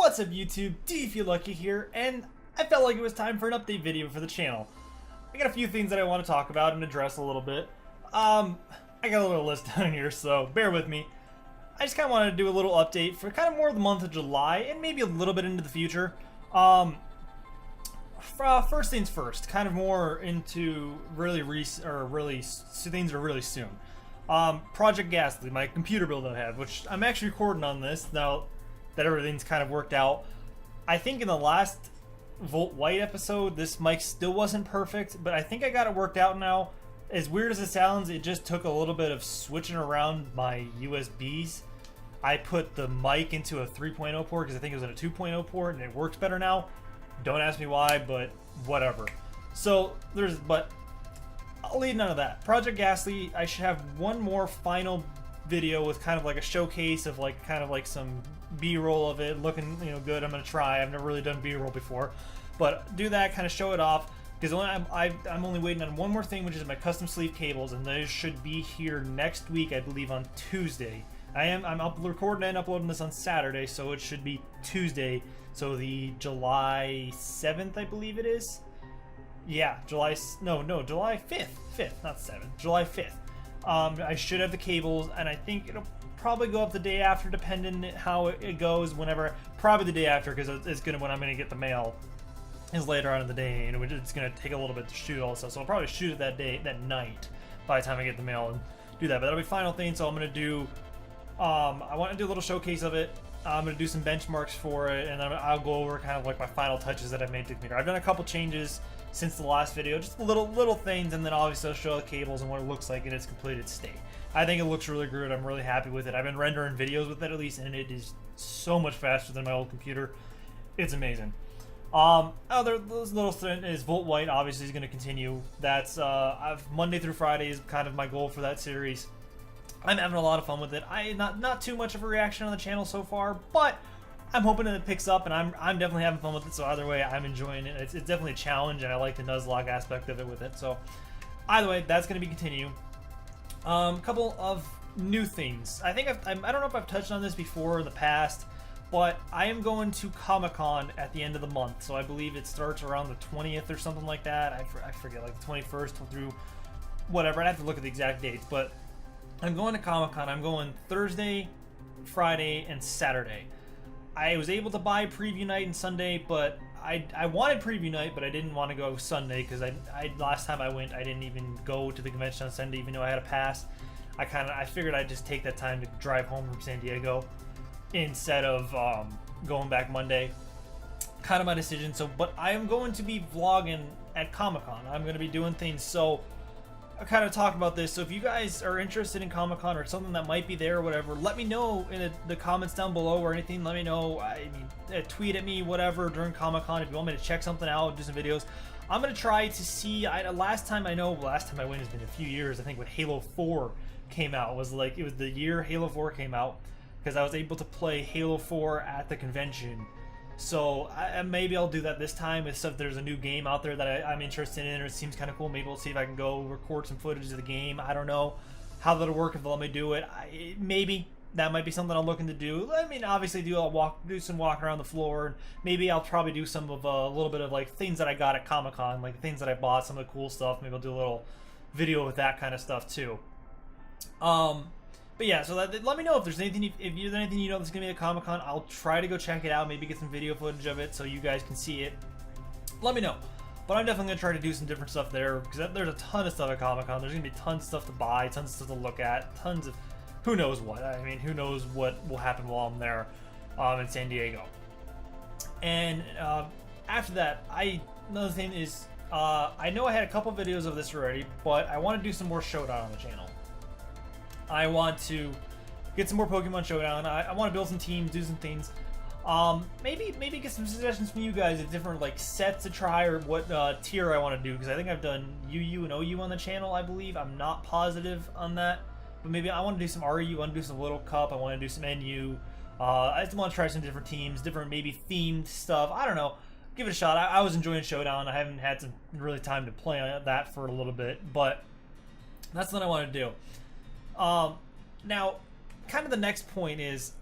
What's up YouTube, DFeelLucky here, and I felt like it was time for an update video for the channel. I got a few things that I want to talk about and address a little bit. I got a little list down here, so bear with me. I just kind of wanted to do a little update for kind of more of the month of July, and maybe a little bit into the future. First things first, kind of more into things are really soon. Project Gastly, my computer build I have, which I'm actually recording on this now that everything's kind of worked out. I think in the last Volt White episode, this mic still wasn't perfect, but I think I got it worked out now. As weird as it sounds, it just took a little bit of switching around my USBs. I put the mic into a 3.0 port because I think it was in a 2.0 port, and it works better now. Don't ask me why, but whatever. So but I'll leave none of that. Project Gastly, I should have one more final video with kind of like a showcase of like kind of like some B-roll of it looking, good. I'm gonna try. I've never really done B-roll before, but do that, kind of show it off, because I'm only waiting on one more thing, which is my custom sleeve cables, and those should be here next week, I believe, on Tuesday. I'm recording and uploading this on Saturday, so it should be Tuesday. So the July 7th, I believe it is. Yeah, July 5th, not 7th, July 5th. I should have the cables, and I think it'll probably go up the day after, depending how it goes. Probably the day after, because it's when I'm gonna get the mail is later on in the day, and it's gonna take a little bit to shoot also. So I'll probably shoot it that night by the time I get the mail and do that. But that'll be final thing. So I'm gonna do. I want to do a little showcase of it. I'm gonna do some benchmarks for it, and then I'll go over kind of like my final touches that I've made to the computer. I've done a couple changes since the last video, just little things, and then obviously I'll show the cables and what it looks like in its completed state. I think it looks really good. I'm really happy with it. I've been rendering videos with it at least, and it is so much faster than my old computer. It's amazing. Those little thing is Volt White obviously is going to continue. That's Monday through Friday is kind of my goal for that series. I'm having a lot of fun with it. Not too much of a reaction on the channel so far, but I'm hoping that it picks up, and I'm definitely having fun with it. So either way, I'm enjoying it. It's definitely a challenge, and I like the Nuzlocke aspect of it with it. So either way, that's going to be continued. A couple of new things. I don't know if I've touched on this before in the past, but I am going to Comic-Con at the end of the month. So I believe it starts around the 20th or something like that. I forget, like the 21st through whatever. I'd have to look at the exact dates, but I'm going to Comic-Con. I'm going Thursday, Friday, and Saturday. I was able to buy preview night and Sunday, but I wanted preview night, but I didn't want to go Sunday because last time I went, I didn't even go to the convention on Sunday, even though I had a pass. I figured I'd just take that time to drive home from San Diego instead of going back Monday. Kind of my decision. So, but I am going to be vlogging at Comic-Con. I'm going to be doing things. So I kind of talk about this. So if you guys are interested in Comic-Con or something that might be there or whatever, let me know in the comments down below or anything. Let me know. Tweet at me, whatever, during Comic-Con if you want me to check something out, do some videos. I'm going to try to see. Last time I went has been a few years. I think when Halo 4 came out, it was the year Halo 4 came out, because I was able to play Halo 4 at the convention. So maybe I'll do that this time if there's a new game out there that I'm interested in or it seems kind of cool. Maybe we'll see if I can go record some footage of the game. I don't know how that'll work, if they'll let me do it. Maybe that might be something I'm looking to do. I mean, obviously do some walking around the floor, and maybe I'll probably do some of a little bit of like things that I got at Comic-Con, like things that I bought, some of the cool stuff. Maybe I'll do a little video with that kind of stuff too. But yeah, so let me know if there's anything that's gonna be at Comic-Con. I'll try to go check it out, maybe get some video footage of it so you guys can see it. Let me know. But I'm definitely gonna try to do some different stuff there, because there's a ton of stuff at Comic-Con. There's gonna be tons of stuff to buy, tons of stuff to look at, tons of who knows what. I mean, who knows what will happen while I'm there in San Diego. And after that, another thing is, I know I had a couple videos of this already, but I want to do some more Showdown on the channel. I want to get some more Pokemon Showdown. I want to build some teams, do some things. Maybe get some suggestions from you guys of different like sets to try, or what tier I want to do, because I think I've done UU and OU on the channel, I believe. I'm not positive on that, but maybe I want to do some RU. I want to do some Little Cup. I want to do some NU. I just want to try some different teams, different maybe themed stuff. I don't know. Give it a shot. I was enjoying Showdown. I haven't had some really time to play on that for a little bit, but that's what I want to do. Now, kind of the next point is,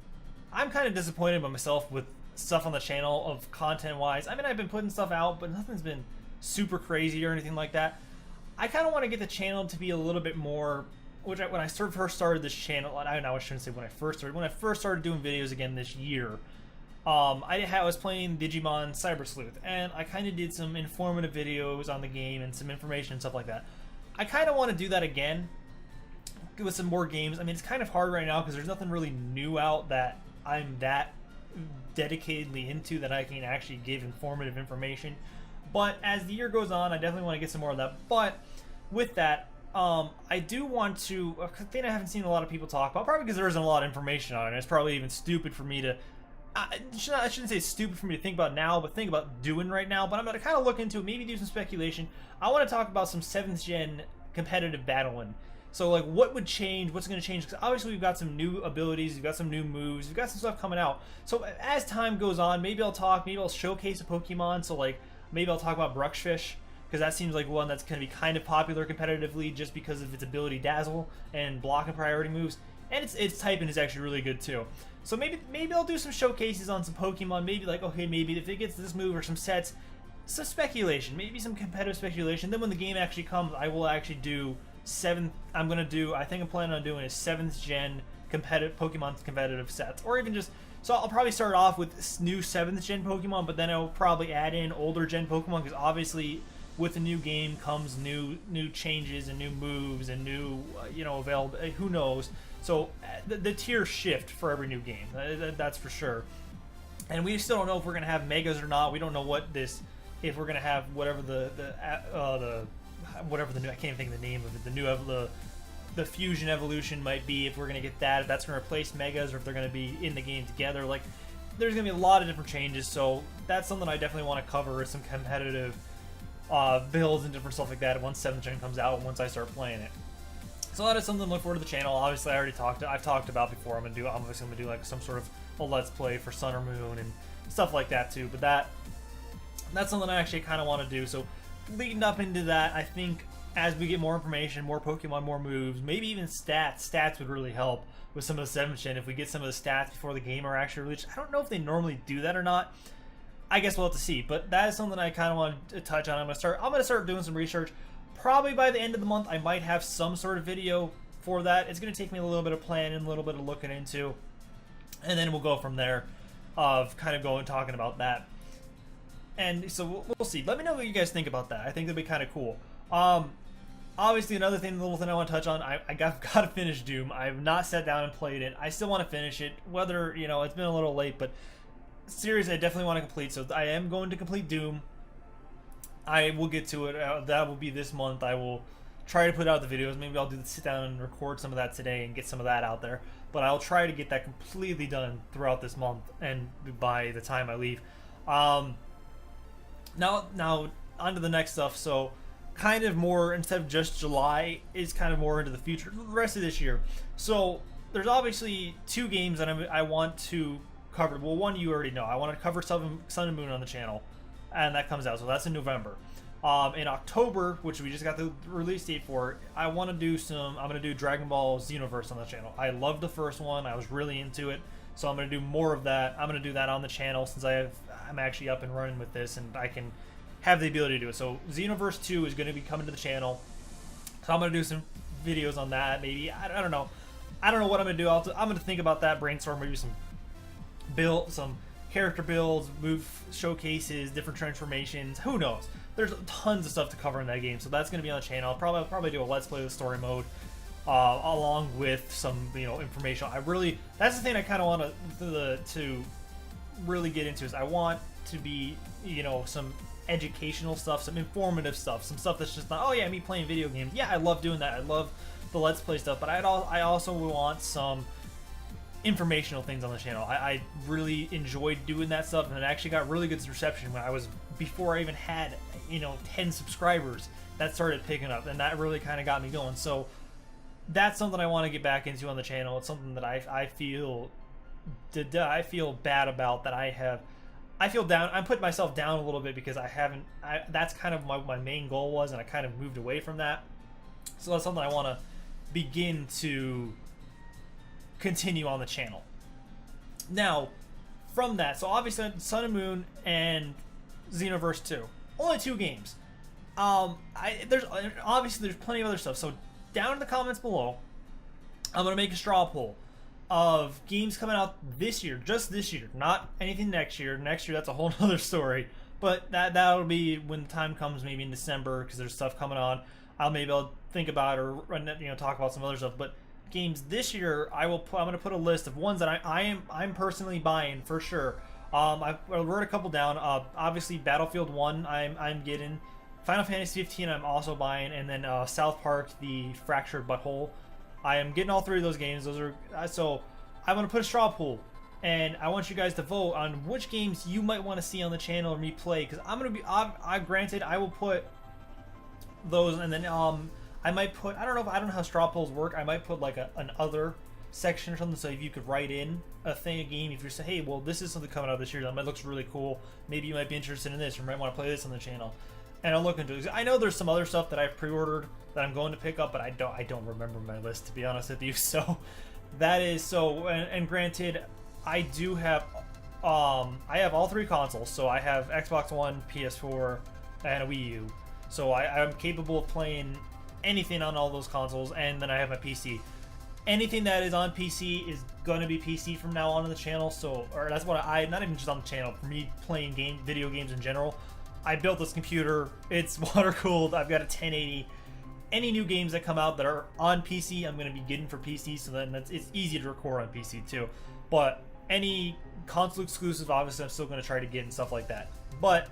I'm kind of disappointed by myself with stuff on the channel of content wise. I mean, I've been putting stuff out, but nothing's been super crazy or anything like that. I kind of want to get the channel to be a little bit more, when I first started this channel, I shouldn't say when I first started doing videos again this year. I was playing Digimon Cyber Sleuth, and I kind of did some informative videos on the game and some information and stuff like that. I kind of want to do that again with some more games. I mean, it's kind of hard right now because there's nothing really new out that I'm that dedicatedly into that I can actually give informative information. But as the year goes on, I definitely want to get some more of that. But with that, I do want to, a thing I haven't seen a lot of people talk about, probably because there isn't a lot of information on it. It's probably even stupid for me to, I shouldn't say stupid for me to think about now, but think about doing right now. But I'm going to kind of look into it, maybe do some speculation. I want to talk about some 7th gen competitive battling. So, like, what would change? What's going to change? Because obviously we've got some new abilities, we've got some new moves, we've got some stuff coming out. So as time goes on, maybe I'll showcase a Pokemon. So, like, maybe I'll talk about Bruxfish, because that seems like one that's going to be kind of popular competitively just because of its ability Dazzle and block and priority moves. And its typing is actually really good too. So maybe I'll do some showcases on some Pokemon. Maybe like, okay, maybe if it gets this move or some sets, some speculation, maybe some competitive speculation. Then when the game actually comes, I will actually do I think I'm planning on doing a 7th gen Pokemon competitive sets, or even just, so I'll probably start off with new 7th gen Pokemon, but then I'll probably add in older gen Pokemon, because obviously with the new game comes new changes and new moves and new available, who knows. So the tiers shift for every new game, that's for sure. And we still don't know if we're gonna have megas or not. We don't know what if we're gonna have whatever whatever the new, I can't even think of the name of it, the fusion evolution might be, if we're going to get that, if that's going to replace megas, or if they're going to be in the game together. Like, there's going to be a lot of different changes, so that's something I definitely want to cover, is some competitive builds and different stuff like that once 7th gen comes out, once I start playing it. So that is something to look forward to the channel. Obviously, I've talked about before. I'm obviously going to do like some sort of a Let's Play for Sun or Moon and stuff like that too, but that's something I actually kind of want to do. So leading up into that, I think as we get more information, more Pokemon, more moves, maybe even stats would really help with some of the 7th gen. If we get some of the stats before the game are actually released, I don't know if they normally do that or not. I guess we'll have to see, but that is something I kind of want to touch on. I'm gonna start doing some research. Probably by the end of the month, I might have some sort of video for that. It's gonna take me a little bit of planning, a little bit of looking into, and then we'll go from there, of kind of going talking about that. And so we'll see. Let me know what you guys think about that. I think that'd be kind of cool. Obviously, another little thing I want to touch on, I've got to finish Doom. I have not sat down and played it. I still want to finish it. Whether, it's been a little late, but seriously, I definitely want to complete. So I am going to complete Doom. I will get to it. That will be this month. I will try to put out the videos. Maybe I'll sit down and record some of that today and get some of that out there. But I'll try to get that completely done throughout this month and by the time I leave. Now on to the next stuff. So kind of more, instead of just July, is kind of more into the future, the rest of this year. So there's obviously 2 games that I want to cover. Well, one you already know. I want to cover Sun and Moon on the channel, and that comes out. So that's in November. In October, which we just got the release date for, I'm going to do Dragon Ball Xenoverse on the channel. I loved the first one. I was really into it. So I'm going to do more of that. I'm going to do that on the channel since I'm actually up and running with this, and I can have the ability to do it. So Xenoverse 2 is going to be coming to the channel. So I'm going to do some videos on that. Maybe, I don't know. I don't know what I'm going to do. I'm going to think about that, brainstorm, maybe some character builds, move showcases, different transformations. Who knows? There's tons of stuff to cover in that game. So that's going to be on the channel. I'll probably do a Let's Play with story mode. Along with some information. That's the thing I kind of want to really get into, is I want to be some educational stuff, some informative stuff, some stuff that's just not, oh yeah, me playing video games. Yeah, I love doing that. I love the Let's Play stuff, but I also want some informational things on the channel. I really enjoyed doing that stuff, and it actually got really good reception before I even had 10 subscribers. That started picking up, and that really kind of got me going. So that's something I want to get back into on the channel. It's something that I feel bad about, that I feel down. I'm putting myself down a little bit because that's kind of my main goal was, and I kind of moved away from that. So that's something I want to begin to continue on the channel. Now, from that, so obviously Sun and Moon and Xenoverse 2, only 2 games. There's obviously there's plenty of other stuff. So down in the comments below, I'm gonna make a straw poll of games coming out this year, just this year, not anything next year. Next year, that's a whole other story. But that'll be when the time comes, maybe in December, because there's stuff coming on. I'll think about or talk about some other stuff. But games this year, I'm gonna put a list of ones that I'm personally buying for sure. I wrote a couple down. Obviously, Battlefield 1, I'm getting. Final Fantasy 15, I'm also buying, and then South Park: The Fractured Butthole. I am getting all 3 of those games. Those are so. I'm gonna put a straw poll, and I want you guys to vote on which games you might want to see on the channel or me play. Because I'm gonna be. Granted, I will put those, and then I might put. I don't know how straw polls work. I might put like an other section or something, so if you could write in a game, if you say, hey, well, this is something coming out this year that looks really cool. Maybe you might be interested in this, or might want to play this on the channel. And I'll look into it. I know there's some other stuff that I've pre-ordered that I'm going to pick up, but I don't remember my list, to be honest with you. So that is so. And granted, I do have I have all 3 consoles. So I have Xbox One, PS4, and a Wii U. So I'm capable of playing anything on all those consoles, and then I have my PC. Anything that is on PC is going to be PC from now on the channel. So, or that's what not even just on the channel. For me, playing video games in general. I built this computer. It's water cooled. I've got a 1080. Any new games that come out that are on PC, I'm going to be getting for PC. So then it's easy to record on PC too. But any console exclusive, obviously, I'm still going to try to get and stuff like that. But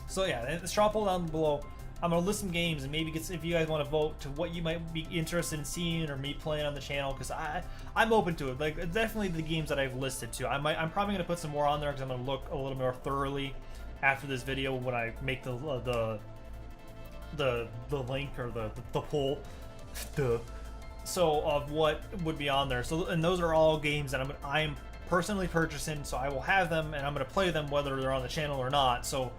so yeah, the straw poll down below. I'm going to list some games and maybe if you guys want to vote to what you might be interested in seeing or me playing on the channel, because I'm open to it. Like, definitely the games that I've listed too. I'm probably going to put some more on there because I'm going to look a little more thoroughly after this video when I make the link or the poll, so of what would be on there. So, and those are all games that I'm personally purchasing, so I will have them and I'm going to play them whether they're on the channel or not. So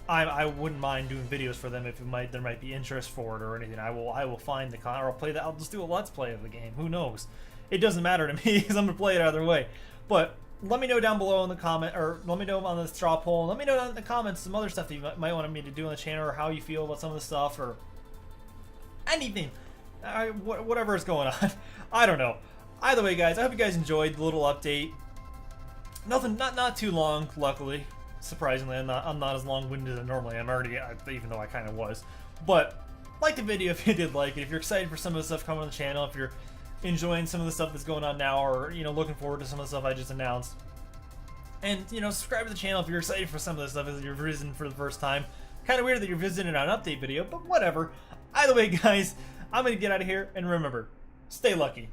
I wouldn't mind doing videos for them if there might be interest for it or anything. I will find the or I'll play that. I'll just do a let's play of the game. Who knows? It doesn't matter to me because I'm gonna play it either way. But let me know down below in the comment, or let me know on the straw poll. Let me know down in the comments some other stuff that you might want me to do on the channel, or how you feel about some of the stuff, or anything, whatever is going on. I don't know. Either way, guys, I hope you guys enjoyed the little update. Nothing, not too long, luckily. Surprisingly, I'm not as long-winded as I normally am. Even though I kind of was. But like the video if you did like it. If you're excited for some of the stuff coming on the channel, if you're enjoying some of the stuff that's going on now, or looking forward to some of the stuff I just announced, and subscribe to the channel if you're excited for some of the stuff as you're visiting for the first time. Kind of weird that you're visiting an update video, but whatever. Either way, guys, I'm gonna get out of here, and remember, stay lucky.